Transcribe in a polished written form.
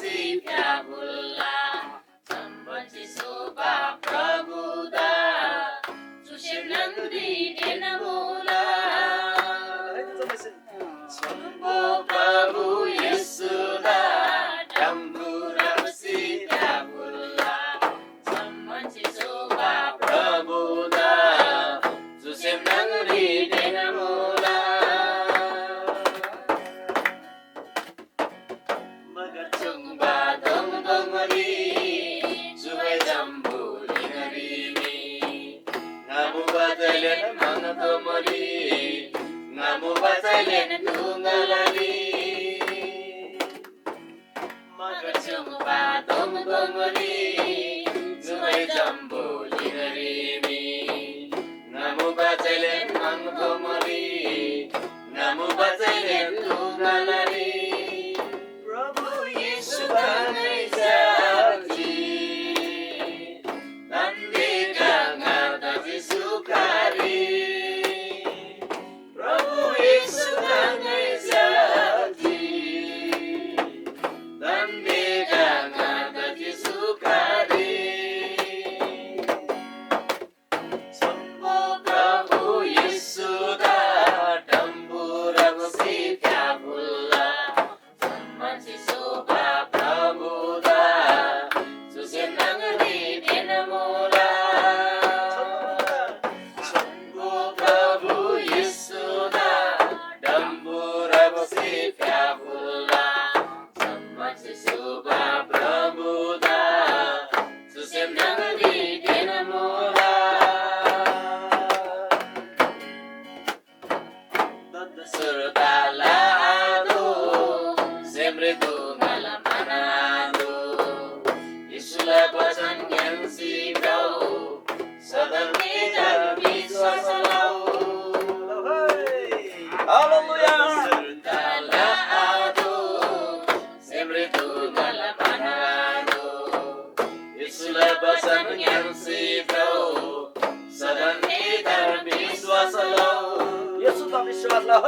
masih fiabullah. Sambanci soba prabuda, susir nandri denamula. Sambo Prabu Yesuda, dambura masih fiabullah. Sambanci soba prabuda, susir nandri denamula. Magacung badong dongori, suai jambu lingarimi. Ngamu batalian mga tomori, ngamu batalian tungalali. Magacung badong dongori, suai jambu lingarimi. Ngamu batalian mga tomori, ngamu batalian tungalali. Prabu Yesu bangai saji, nandi kangata sukari. Prabu Yesu bangai saji, nandi kangata sukari. Sambo Prabu Yesu da dambura masih fiabullah. Masih soba prabuda, susir nangri denamula. Sambo Prabu Yesuda, dambura masih fiabullah. Masih soba prabuda, susir nangri denamula. Surtala adu, sempre tu ngalamanado. Isulah pasan yang sikau, sadar kita biswasalau. Haleluya. Surtala adu, sempre tu ngalamanado. Isulah pasan yang sikau, sadar kita biswasalau. Yesus tak biswasalau.